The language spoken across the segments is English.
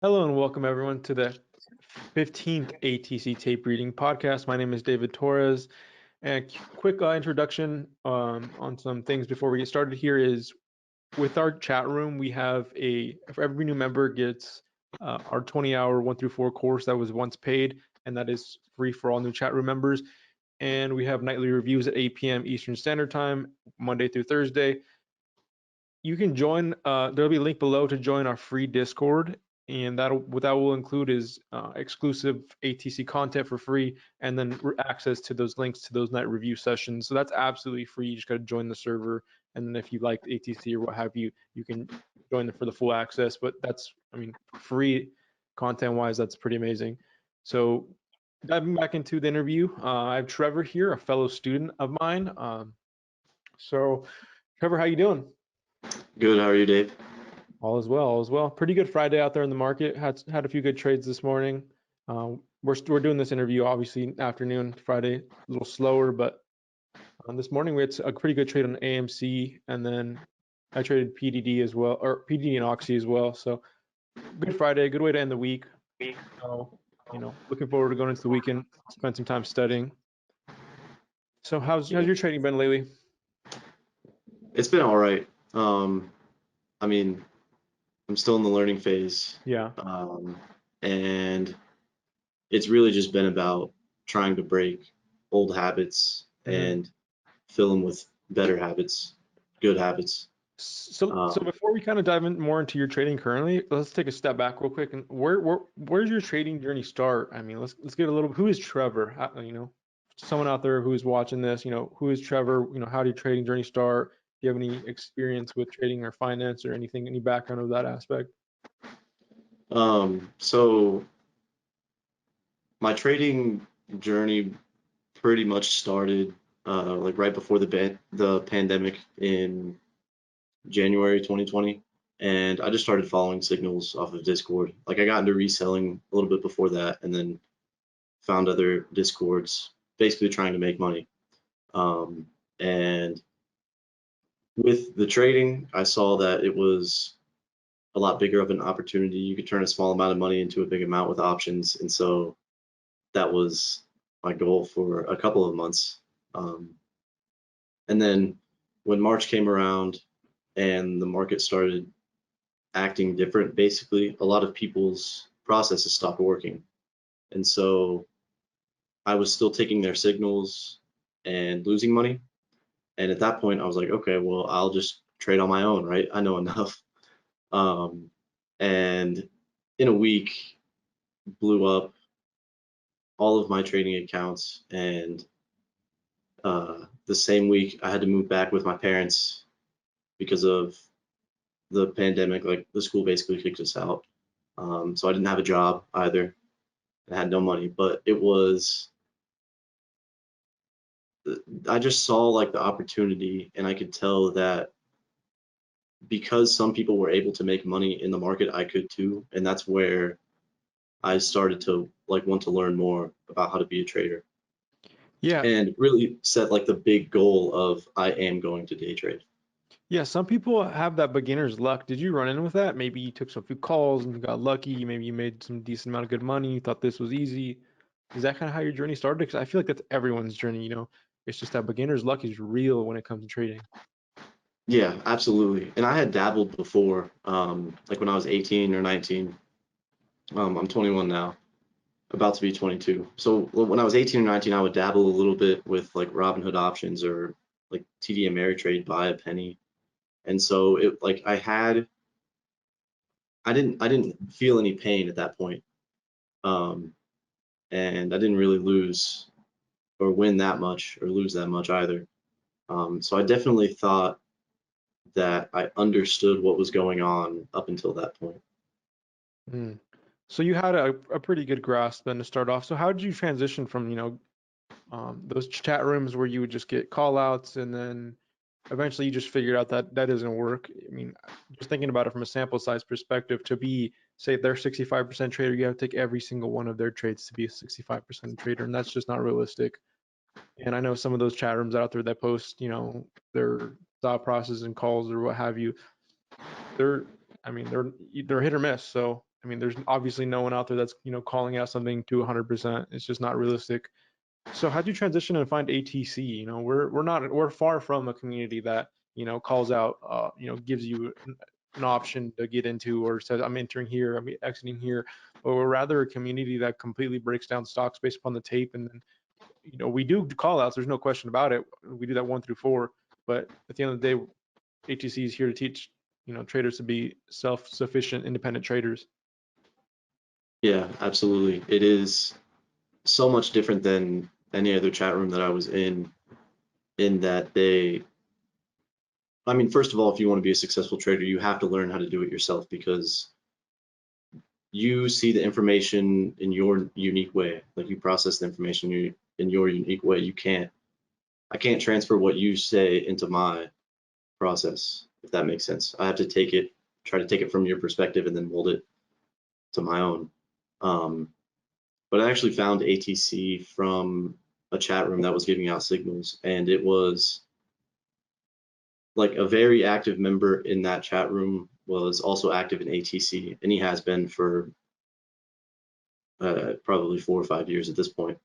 Hello and welcome everyone to the 15th ATC Tape Reading Podcast. My name is David Torres. And a quick introduction on some things before we get started here is with our chat room, we have if every new member gets our 20-hour 1 through 4 course that was once paid, and that is free for all new chat room members. And we have nightly reviews at 8 p.m. Eastern Standard Time, Monday through Thursday. You can join, there'll be a link below to join our free Discord, and what that will include is exclusive ATC content for free, and then access to those links to those night review sessions. So that's absolutely free. You just got to join the server, and then if you like ATC or what have you, you can join for the full access. But that's, free content-wise, that's pretty amazing. So diving back into the interview, I have Trevor here, a fellow student of mine. So Trevor, how you doing? Good. How are you, Dave? All is well, all is well. Pretty good Friday out there in the market. Had a few good trades this morning. We're doing this interview obviously afternoon, Friday, a little slower, but this morning we had a pretty good trade on AMC, and then I traded PDD as well, or PDD and Oxy as well. So good Friday, good way to end the week. So looking forward to going into the weekend, spend some time studying. So how's your trading been lately? It's been all right. I mean, I'm still in the learning phase, Yeah. and it's really just been about trying to break old habits Mhm. and fill them with better habits, good habits. So Um, before we kind of dive in more into your trading currently, let's take a step back real quick. And where's your trading journey start? I mean, let's get a little. Who is Trevor? Someone out there who is watching this, who is Trevor? How did your trading journey start? Do you have any experience with trading or finance or anything, any background of that aspect? so my trading journey pretty much started like right before the pandemic in January 2020, and I just started following signals off of Discord. Like I got into reselling a little bit before that, and then found other Discords, basically trying to make money. And with the trading, I saw that it was a lot bigger of an opportunity. You could turn a small amount of money into a big amount with options, and so that was my goal for a couple of months. Um, and then when March came around and the market started acting different, basically, a lot of people's processes stopped working. And so I was still taking their signals and losing money. And at that point, I was like, okay, well, I'll just trade on my own, right? I know enough. Um, and in a week, blew up all of my trading accounts. And the same week, I had to move back with my parents because of the pandemic. Like the school basically kicked us out. So I didn't have a job either. I had no money, but I just saw like the opportunity, and I could tell that because some people were able to make money in the market, I could too. And that's where I started to like want to learn more about how to be a trader Yeah, and really set like the big goal of I am going to day trade. yeah. Some people have that beginner's luck. Did you run in with that? Maybe you took some few calls and got lucky. Maybe you made some decent amount of good money. You thought this was easy. Is that kind of how your journey started? Because I feel like that's everyone's journey, It's just that beginner's luck is real when it comes to trading. Yeah, absolutely. And I had dabbled before, like when I was 18 or 19. I'm 21 now, about to be 22. So when I was 18 or 19, I would dabble a little bit with like Robinhood options or like TD Ameritrade, buy a penny. And so it like I didn't feel any pain at that point. Um, and I didn't really lose or win that much or lose that much either. So I definitely thought that I understood what was going on up until that point. Mm. So you had a pretty good grasp then to start off. So how did you transition from, those chat rooms where you would just get call outs and then eventually you just figured out that that doesn't work? I mean, just thinking about it from a sample size perspective, to be, say, they're 65% trader, you have to take every single one of their trades to be a 65% trader, and that's just not realistic. And I know some of those chat rooms out there that post, their thought process and calls or what have you, they're, I mean, they're hit or miss. So I mean, there's obviously no one out there that's, calling out something to 100%. It's just not realistic. So how'd you transition and find ATC? We're far from a community that, calls out, gives you an option to get into or says, I'm entering here, I'm exiting here, but we're rather a community that completely breaks down stocks based upon the tape. And then, we do call outs. There's no question about it. We do that 1 through 4, but at the end of the day, ATC is here to teach, traders to be self-sufficient, independent traders. Yeah, absolutely. It is so much different than any other chat room that I was in that I mean, first of all, if you want to be a successful trader, you have to learn how to do it yourself because you see the information in your unique way. Like you process the information in your unique way. I can't transfer what you say into my process, if that makes sense. I have to try to take it from your perspective and then mold it to my own. But I actually found ATC from a chat room that was giving out signals, and it was like a very active member in that chat room was also active in ATC, and he has been for probably 4 or 5 years at this point.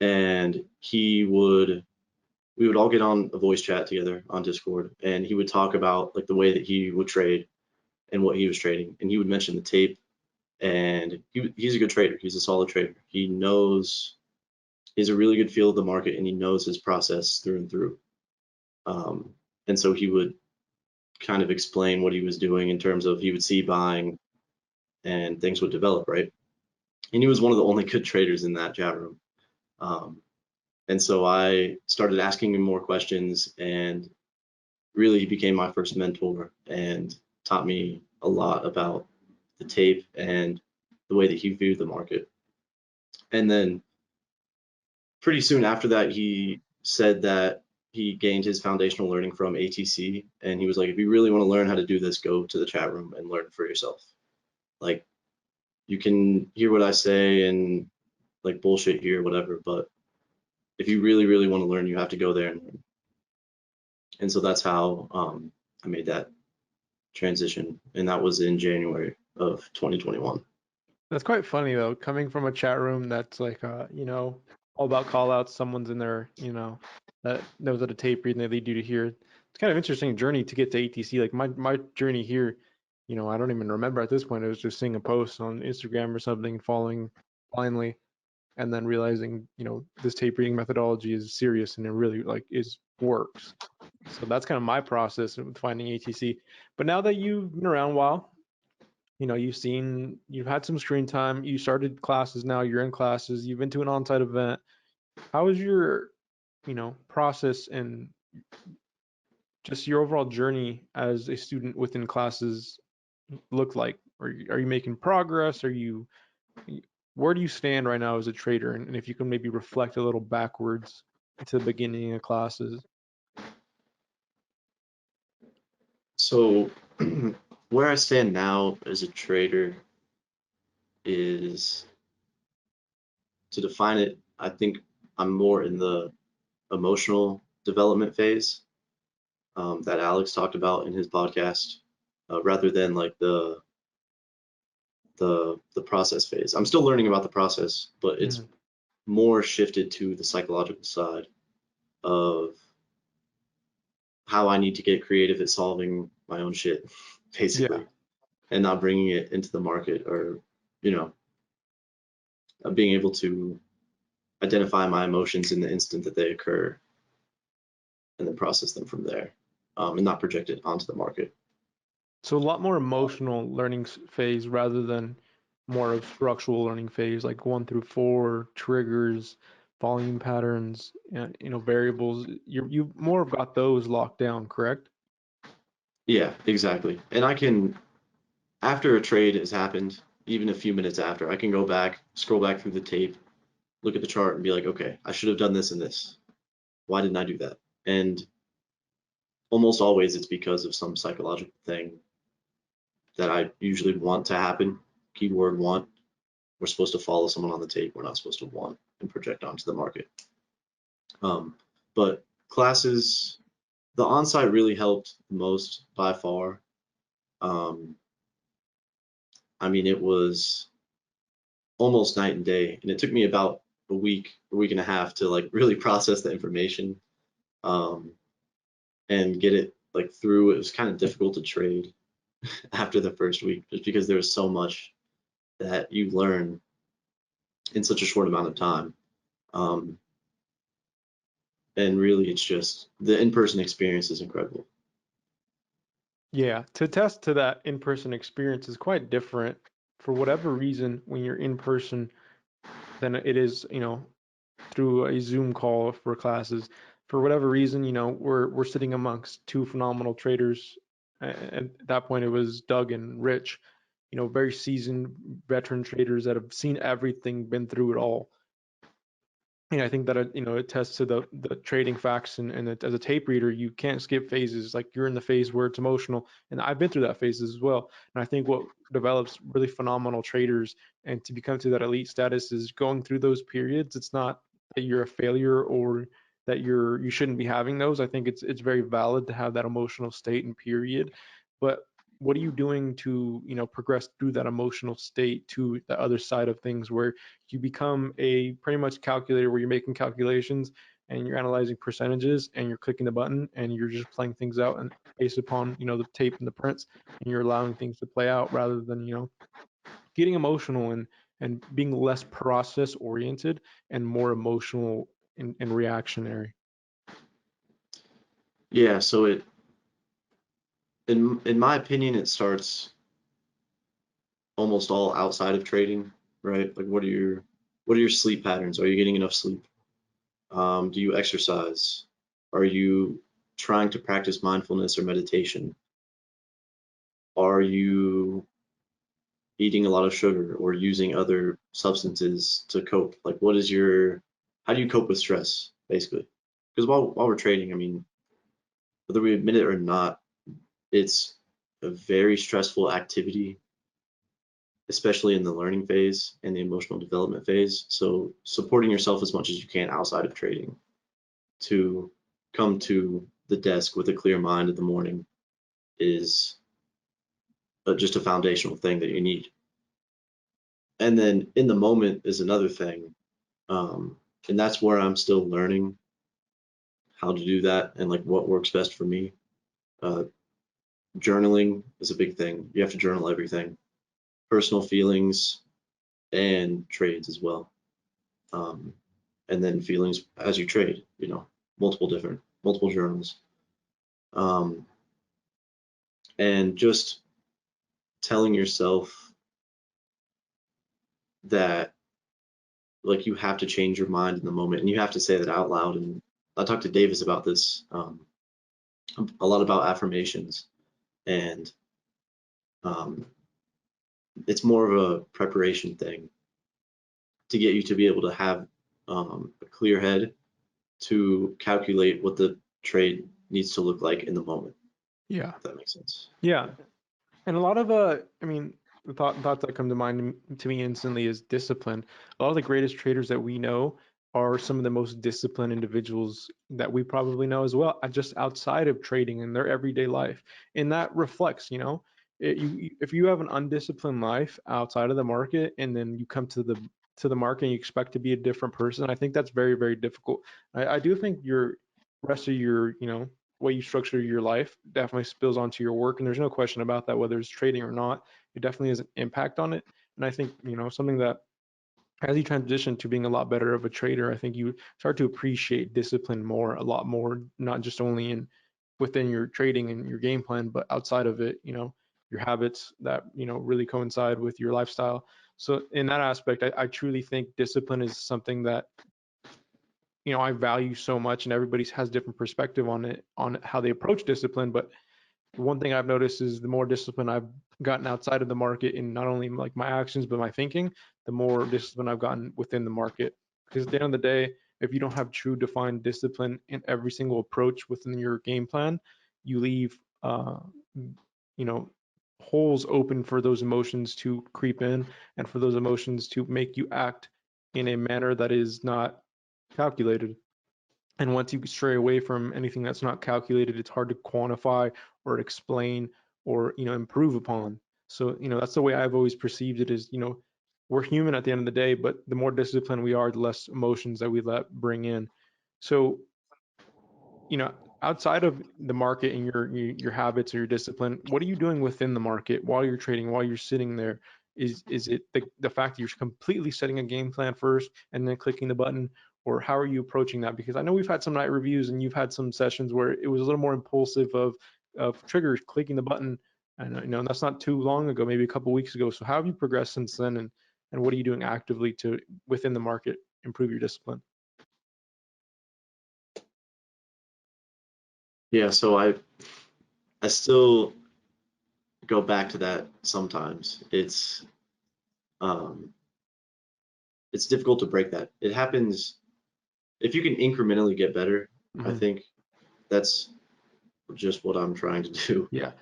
And we would all get on a voice chat together on Discord, and he would talk about like the way that he would trade and what he was trading, and he would mention the tape. And he's a good trader. He's a solid trader. He has a really good feel of the market, and he knows his process through and through. And so he would kind of explain what he was doing in terms of he would see buying and things would develop, right? And he was one of the only good traders in that chat room. And so I started asking him more questions, and really he became my first mentor and taught me a lot about the tape and the way that he viewed the market. And then pretty soon after that, he said that he gained his foundational learning from ATC, and he was like, if you really want to learn how to do this, go to the chat room and learn for yourself. Like, you can hear what I say and like bullshit here, whatever, but if you really, really want to learn, you have to go there and learn. And so that's how I made that transition, and that was in January of 2021. That's quite funny though, coming from a chat room that's like, all about call outs. Someone's in there, that knows how to tape read and they lead you to here. It's kind of interesting journey to get to ATC. Like my journey here, I don't even remember at this point. It was just seeing a post on Instagram or something, following blindly, and then realizing, this tape reading methodology is serious and it really like works. So that's kind of my process with finding ATC. But now that you've been around a while, you've had some screen time, you started classes, now you're in classes, you've been to an on-site event. How is your, process and just your overall journey as a student within classes look like? Are you making progress? Where do you stand right now as a trader? And if you can maybe reflect a little backwards to the beginning of classes. So where I stand now as a trader is, to define it, I think I'm more in the emotional development phase that Alex talked about in his podcast, rather than like the process phase. I'm still learning about the process, but it's more shifted to the psychological side of how I need to get creative at solving my own shit, basically, Yeah. and not bringing it into the market, or you know, being able to identify my emotions in the instant that they occur and then process them from there, and not project it onto the market. So a lot more emotional learning phase rather than more of structural learning phase, like 1 through 4, triggers, volume patterns, variables. You more have got those locked down, correct? Yeah, exactly. And I can, after a trade has happened, even a few minutes after, I can go back, scroll back through the tape, look at the chart and be like, okay, I should have done this and this. Why didn't I do that? And almost always it's because of some psychological thing that I usually want to happen. Keyword want. We're supposed to follow someone on the tape. We're not supposed to want and project onto the market. But classes, the onsite really helped most by far. I mean, it was almost night and day, and it took me about a week and a half to like really process the information, um, and get it like through. It was kind of difficult to trade after the first week, just because there was so much that you learn in such a short amount of time. Um, and really, it's just the in-person experience is incredible. Yeah, to test to that in-person experience is quite different for whatever reason when you're in person than it is, through a Zoom call for classes. For whatever reason, we're sitting amongst two phenomenal traders. And at that point, it was Doug and Rich, very seasoned veteran traders that have seen everything, been through it all. And I think that it attests to the trading facts, and as a tape reader, you can't skip phases. Like you're in the phase where it's emotional, and I've been through that phase as well. And I think what develops really phenomenal traders and to become to that elite status is going through those periods. It's not that you're a failure or that you shouldn't be having those. I think it's very valid to have that emotional state and period, but what are you doing to progress through that emotional state to the other side of things where you become a pretty much calculator where you're making calculations and you're analyzing percentages and you're clicking the button and you're just playing things out and based upon the tape and the prints, and you're allowing things to play out rather than getting emotional and being less process oriented and more emotional and reactionary. Yeah, so in my opinion, it starts almost all outside of trading, right? Like, what are your sleep patterns? Are you getting enough sleep? Do you exercise? Are you trying to practice mindfulness or meditation? Are you eating a lot of sugar or using other substances to cope? Like, how do you cope with stress, basically? Because while we're trading, I mean, whether we admit it or not, it's a very stressful activity, especially in the learning phase and the emotional development phase. So supporting yourself as much as you can outside of trading to come to the desk with a clear mind in the morning is just a foundational thing that you need. And then in the moment is another thing. Um, and that's where I'm still learning how to do that and like what works best for me. Uh, Journaling is a big thing. You have to journal everything, personal feelings and trades as well. Um, and then feelings as you trade, multiple journals. Um, and just telling yourself that like you have to change your mind in the moment and you have to say that out loud. And I talked to Davis about this, a lot about affirmations, and um, it's more of a preparation thing to get you to be able to have a clear head to calculate what the trade needs to look like in the moment, Yeah. if that makes sense. Yeah. And a lot of I mean, the thoughts that come to mind to me instantly is discipline. A lot of the greatest traders that we know are some of the most disciplined individuals that we probably know as well, just outside of trading in their everyday life. And that reflects, if you have an undisciplined life outside of the market and then you come to the market and you expect to be a different person, I think that's very, very difficult. I do think your rest of your, way you structure your life definitely spills onto your work, and there's no question about that, whether it's trading or not. It definitely has an impact on it. And I think something that as you transition to being a lot better of a trader, I think you start to appreciate discipline more, a lot more, not just only in within your trading and your game plan, but outside of it, your habits that really coincide with your lifestyle. So in that aspect, I truly think discipline is something that I value so much, and everybody has different perspective on it, on how they approach discipline. But one thing I've noticed is the more discipline I've gotten outside of the market in not only like my actions but my thinking, the more discipline I've gotten within the market. Because at the end of the day, if you don't have true defined discipline in every single approach within your game plan, you leave you know holes open for those emotions to creep in and for those emotions to make you act in a manner that is not calculated. And once you stray away from anything that's not calculated, it's hard to quantify or explain or improve upon. So, that's the way I've always perceived it is, we're human at the end of the day, but the more disciplined we are, the less emotions that we let bring in. So, you know, outside of the market and your habits or your discipline, what are you doing within the market while you're trading, while you're sitting there? Is it the fact that you're completely setting a game plan first and then clicking the button, or how are you approaching that? Because I know we've had some night reviews and you've had some sessions where it was a little more impulsive of triggers, clicking the button. And that's not too long ago, maybe a couple weeks ago. So how have you progressed since then, and what are you doing actively to within the market improve your discipline? Yeah, so I still go back to that sometimes. Um, it's difficult to break that. It happens if you can incrementally get better. I Hmm. think that's just what I'm trying to do. Yeah.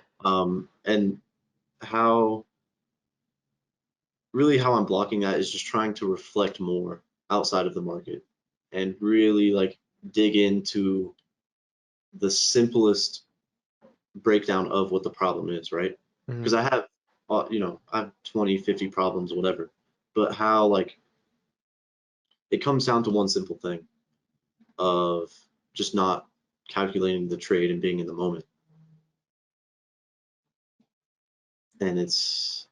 And how really how I'm blocking that is just trying to reflect more outside of the market and really like dig into the simplest breakdown of what the problem is, right? Hmm. Because I have, I have 20, 50 problems, whatever, but how like it comes down to one simple thing of just not calculating the trade and being in the moment. And it's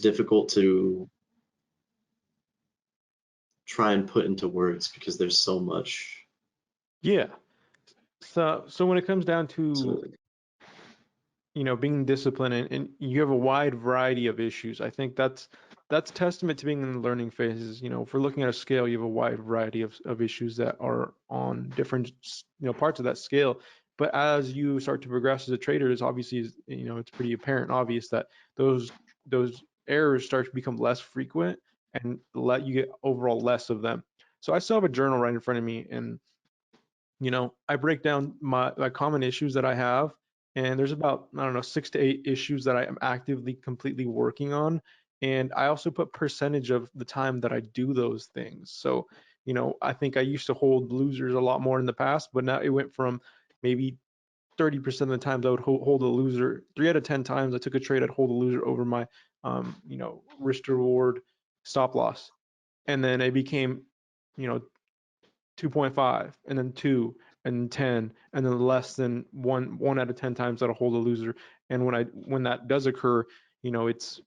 difficult to try and put into words because there's so much Yeah. So when it comes down to to, it. being disciplined, and you have a wide variety of issues, I think that's testament to being in the learning phases. If we're looking at a scale, you have a wide variety of issues that are on different, parts of that scale. But as you start to progress as a trader, it's obviously, it's pretty apparent and obvious that those errors start to become less frequent and let you get overall less of them. So I still have a journal right in front of me, and I break down my common issues that I have, and there's about, I don't know, 6 to 8 issues that I am actively completely working on. And I also put percentage of the time that I do those things. So, I think I used to hold losers a lot more in the past, but now it went from maybe 30% of the times I would hold a loser. 3 out of 10 times I took a trade, I'd hold a loser over my, risk to reward stop loss. And then it became, you know, 2.5, and then 2, and 10, and then less than 1 out of 10 times that'll hold a loser. And when that does occur, it's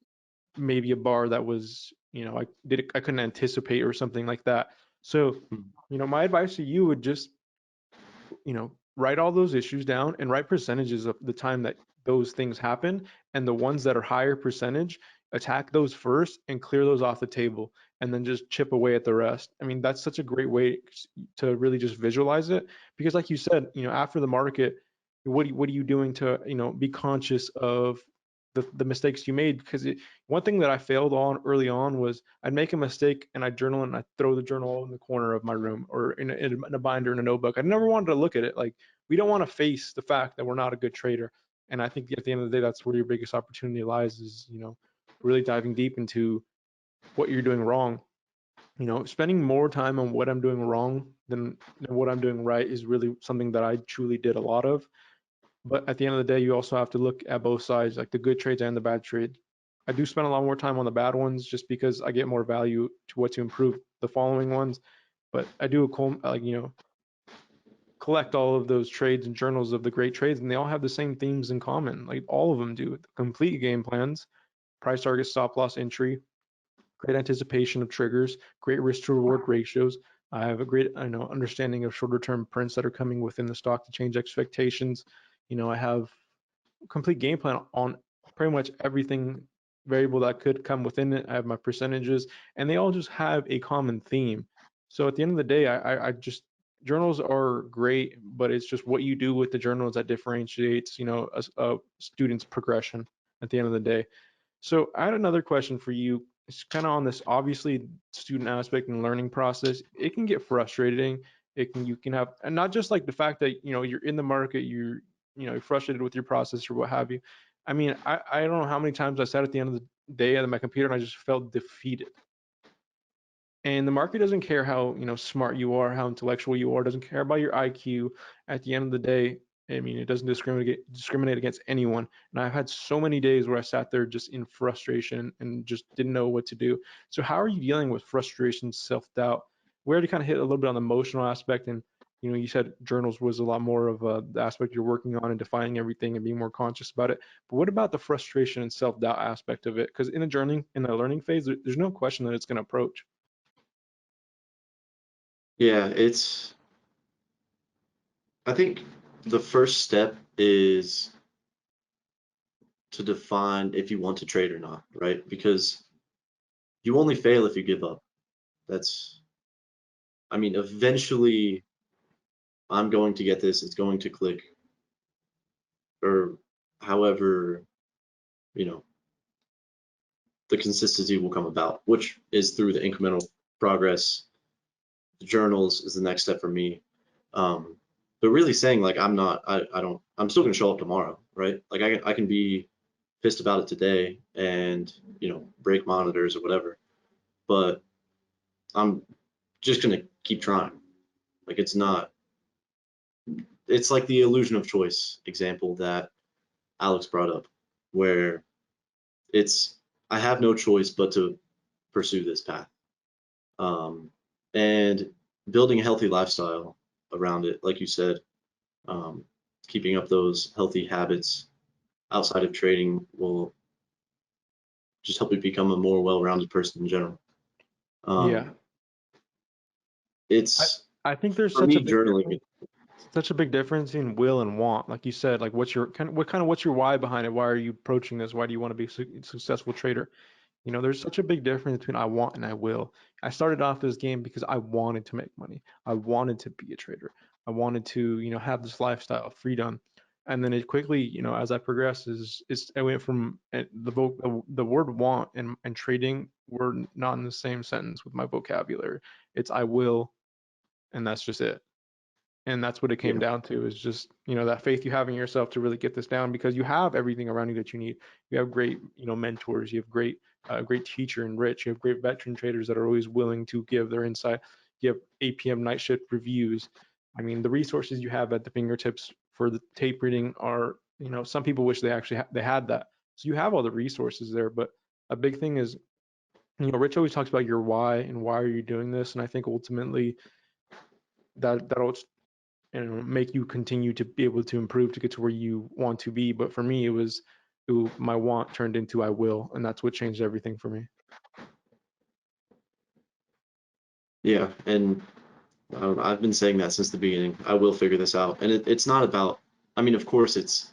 maybe a bar that was, I couldn't anticipate or something like that. So, my advice to you would just, write all those issues down and write percentages of the time that those things happen, and the ones that are higher percentage, attack those first and clear those off the table, and then just chip away at the rest. I mean, that's such a great way to really just visualize it, because like you said, after the market, what are you doing to, be conscious of the mistakes you made? Because one thing that I failed on early on was I'd make a mistake and I'd journal it and I'd throw the journal in the corner of my room or in a binder in a notebook. I never wanted to look at it. Like, we don't want to face the fact that we're not a good trader. And I think at the end of the day, that's where your biggest opportunity lies, is, really diving deep into what you're doing wrong. Spending more time on what I'm doing wrong than what I'm doing right is really something that I truly did a lot of. But at the end of the day, you also have to look at both sides, like the good trades and the bad trades. I do spend a lot more time on the bad ones just because I get more value to what to improve the following ones. But I do collect all of those trades and journals of the great trades, and they all have the same themes in common. Like, all of them do: complete game plans, price target, stop loss, entry, great anticipation of triggers, great risk to reward ratios. I have a great, understanding of shorter term prints that are coming within the stock to change expectations. I have complete game plan on pretty much everything variable that could come within it. I have my percentages, and they all just have a common theme. So at the end of the day, I just, journals are great, but it's just what you do with the journals that differentiates, a student's progression at the end of the day. So I had another question for you. It's kind of on this, obviously, student aspect and learning process. It can get frustrating. You can have, and not just like the fact that, you're in the market, you're frustrated with your process or what have you. I mean, I don't know how many times I sat at the end of the day at my computer and I just felt defeated. And the market doesn't care how, smart you are, how intellectual you are, doesn't care about your IQ. At the end of the day, I mean, it doesn't discriminate against anyone. And I've had so many days where I sat there just in frustration and just didn't know what to do. So how are you dealing with frustration, self-doubt? We already kind of hit a little bit on the emotional aspect, and you said journals was a lot more of the aspect you're working on and defining everything and being more conscious about it. But what about the frustration and self-doubt aspect of it? Because in the learning phase, there's no question that it's going to approach. Yeah, I think the first step is to define if you want to trade or not, right? Because you only fail if you give up. That's, I mean, eventually I'm going to get this, it's going to click, or however, you know, the consistency will come about, which is through the incremental progress. The journals is the next step for me. Um, but really saying like I'm still gonna show up tomorrow, right? Like I can be pissed about it today and break monitors or whatever, but I'm just gonna keep trying. Like it's like the illusion of choice example that Alex brought up, where it's I have no choice but to pursue this path. Um, and building a healthy lifestyle around it, like you said, um, keeping up those healthy habits outside of trading will just help you become a more well-rounded person in general. Yeah, Um, I it's I think there's for me journaling. such a big difference in will and want. Like you said, like what's your why behind it? Why are you approaching this? Why do you want to be a successful trader? There's such a big difference between I want and I will. I started off this game because I wanted to make money. I wanted to be a trader. I wanted to, have this lifestyle of freedom. And then it quickly, as I progressed, I went from the word want and trading were not in the same sentence with my vocabulary. It's I will, and that's just it. And that's what it came Yeah, down to, is just that faith you have in yourself to really get this down, because you have everything around you that you need. You have great mentors, you have great teacher and Rich, you have great veteran traders that are always willing to give their insight. You have 8 p.m. night shift reviews. I mean, the resources you have at the fingertips for the tape reading are, some people wish they actually they had that. So you have all the resources there. But a big thing is, Rich always talks about your why and why are you doing this, and I think ultimately that'll make you continue to be able to improve to get to where you want to be. But for me, my want turned into I will, and that's what changed everything for me. yeah, and I've been saying that since the beginning. I will figure this out, and it's not about. I mean, of course, it's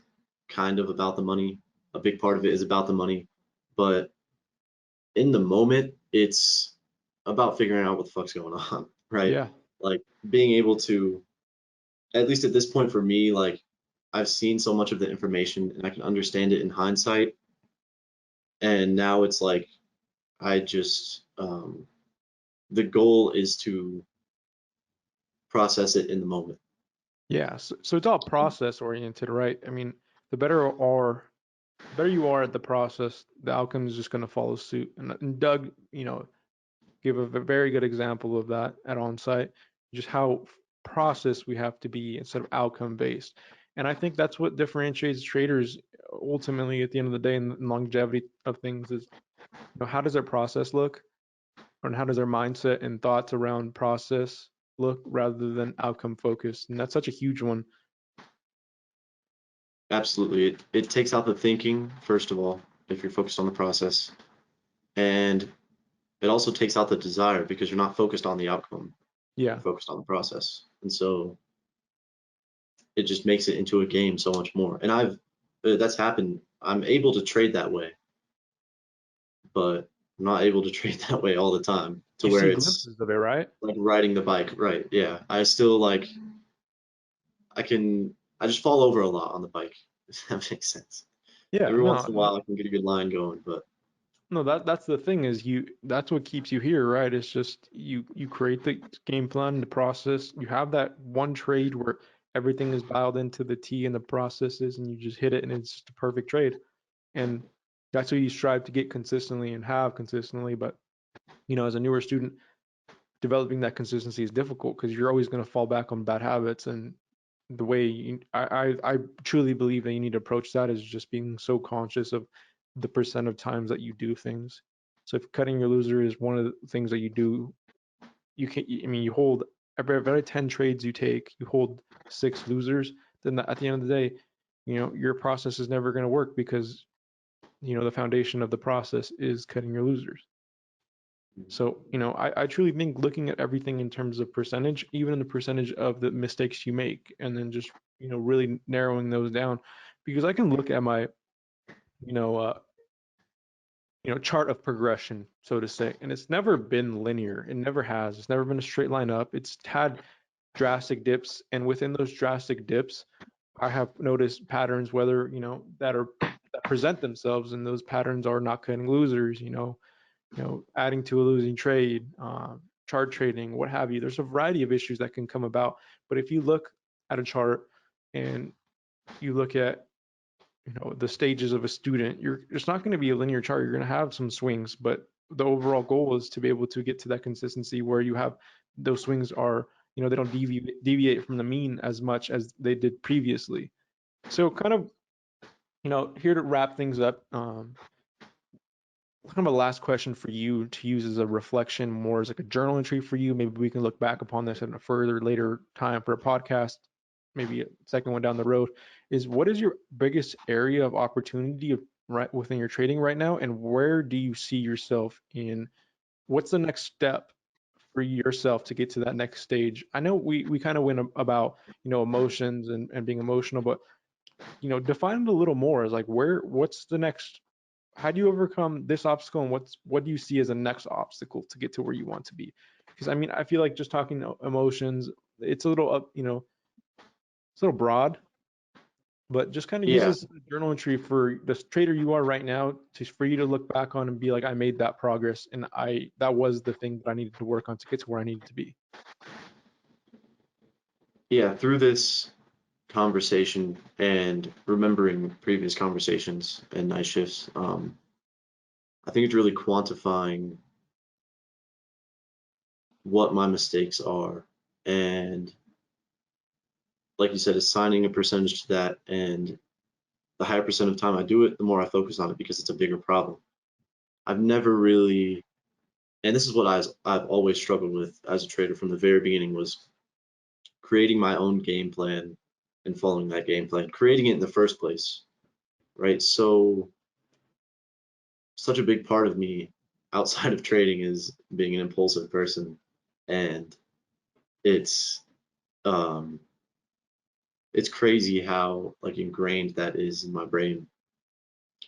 kind of about the money. A big part of it is about the money, but in the moment, it's about figuring out what the fuck's going on, right? Yeah, Like being able to, at least at this point for me, like I've seen so much of the information and I can understand it in hindsight. And now it's like I just the goal is to process it in the moment. yeah. So it's all process oriented, right? I mean, the better you are at the process, the outcome is just going to follow suit. And Doug, give a very good example of that at onsite, just how process we have to be instead of outcome based. And I think that's what differentiates traders ultimately at the end of the day, and longevity of things is, how does their process look, and how does their mindset and thoughts around process look rather than outcome focused. And that's such a huge one. Absolutely. It takes out the thinking, first of all, if you're focused on the process. And it also takes out the desire because you're not focused on the outcome. Yeah. You're focused on the process. And so it just makes it into a game so much more. And that's happened. I'm able to trade that way, but I'm not able to trade that way all the time to You where see it's glimpses of it, right? like riding the bike. Right. Yeah. I still like, I just fall over a lot on the bike, if that makes sense. Yeah, Every once no, in a while, I can get a good line going, but no, that's the thing, is that's what keeps you here, right? It's just you create the game plan, the process. You have that one trade where everything is dialed into the T and the processes, and you just hit it, and it's just a perfect trade. And that's what you strive to get consistently and have consistently. But as a newer student, developing that consistency is difficult because you're always going to fall back on bad habits, and the way I truly believe that you need to approach that is just being so conscious of the percent of times that you do things. So if cutting your loser is one of the things that you do, you can, I mean, you hold every 10 trades you take, you hold 6 losers, then at the end of the day, your process is never going to work because, the foundation of the process is cutting your losers. So, I truly think looking at everything in terms of percentage, even in the percentage of the mistakes you make, and then just, really narrowing those down, because I can look at my, you know, uh, chart of progression, so to say, and it's never been linear. It never has. It's never been a straight line up. It's had drastic dips, and within those drastic dips, I have noticed patterns, whether, that present themselves, and those patterns are not cutting losers, adding to a losing trade, chart trading, what have you. There's a variety of issues that can come about. But if you look at a chart and you look at, the stages of a student, it's not going to be a linear chart. You're going to have some swings, but the overall goal is to be able to get to that consistency where you have those swings are, they don't deviate from the mean as much as they did previously. So kind of, here to wrap things up, kind of a last question for you to use as a reflection, more as like a journal entry for you. Maybe we can look back upon this in a further later time for a podcast, maybe a second one down the road. Is what is your biggest area of opportunity right within your trading right now, and where do you see yourself in? What's the next step for yourself to get to that next stage? I know we kind of went about emotions and being emotional, but define it a little more. Is like what's the next, how do you overcome this obstacle, and what do you see as a next obstacle to get to where you want to be? Because I mean, I feel like just talking emotions, it's a little up, it's a little broad, but just kind of use Yeah, this journal entry for the trader you are right now, for you to look back on and be like, I made that progress, and that was the thing that I needed to work on to get to where I needed to be. yeah. Through this conversation and remembering previous conversations and night shifts, I think it's really quantifying what my mistakes are, and like you said, assigning a percentage to that. And the higher percent of time I do it, the more I focus on it because it's a bigger problem. I've never really, and this is what I've always struggled with as a trader from the very beginning, was creating my own game plan and following that game plan, creating it in the first place, right? So such a big part of me outside of trading is being an impulsive person, and it's um it's crazy how like ingrained that is in my brain,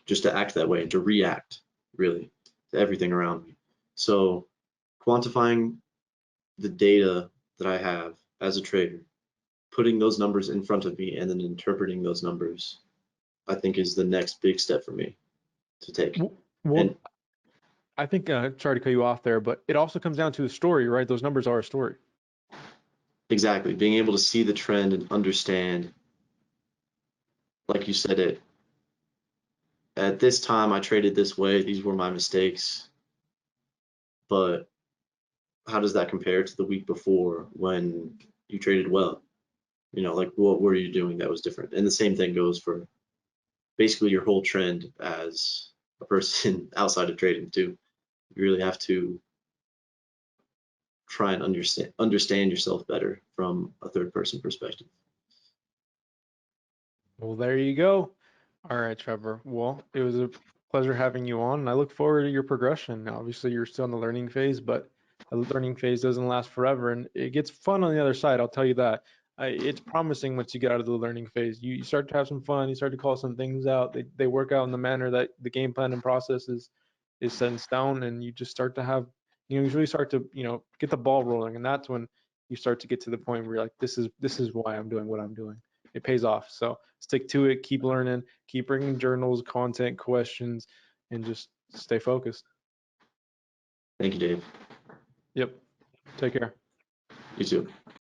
just to act that way and to react really to everything around me. So quantifying the data that I have as a trader, putting those numbers in front of me and then interpreting those numbers, I think is the next big step for me to take. And Well, I think, sorry to cut you off there, but it also comes down to the story, right? Those numbers are a story. exactly, being able to see the trend and understand, like you said, it at this time I traded this way, these were my mistakes, but how does that compare to the week before when you traded well? Like what were you doing that was different? And the same thing goes for basically your whole trend as a person outside of trading too. You really have to try and understand yourself better from a third person perspective. Well, there you go. All right, Trevor. Well, it was a pleasure having you on, and I look forward to your progression. Now, obviously, you're still in the learning phase, but the learning phase doesn't last forever, and it gets fun on the other side. I'll tell you that. It's promising once you get out of the learning phase. You start to have some fun. You start to call some things out. They work out in the manner that the game plan and process is set in stone, and you just start to have, you really start to, get the ball rolling, and that's when you start to get to the point where you're like, this is why I'm doing what I'm doing. It pays off. So stick to it, keep learning, keep bringing journals, content, questions, and just stay focused. Thank you, Dave. Yep. Take care. You too.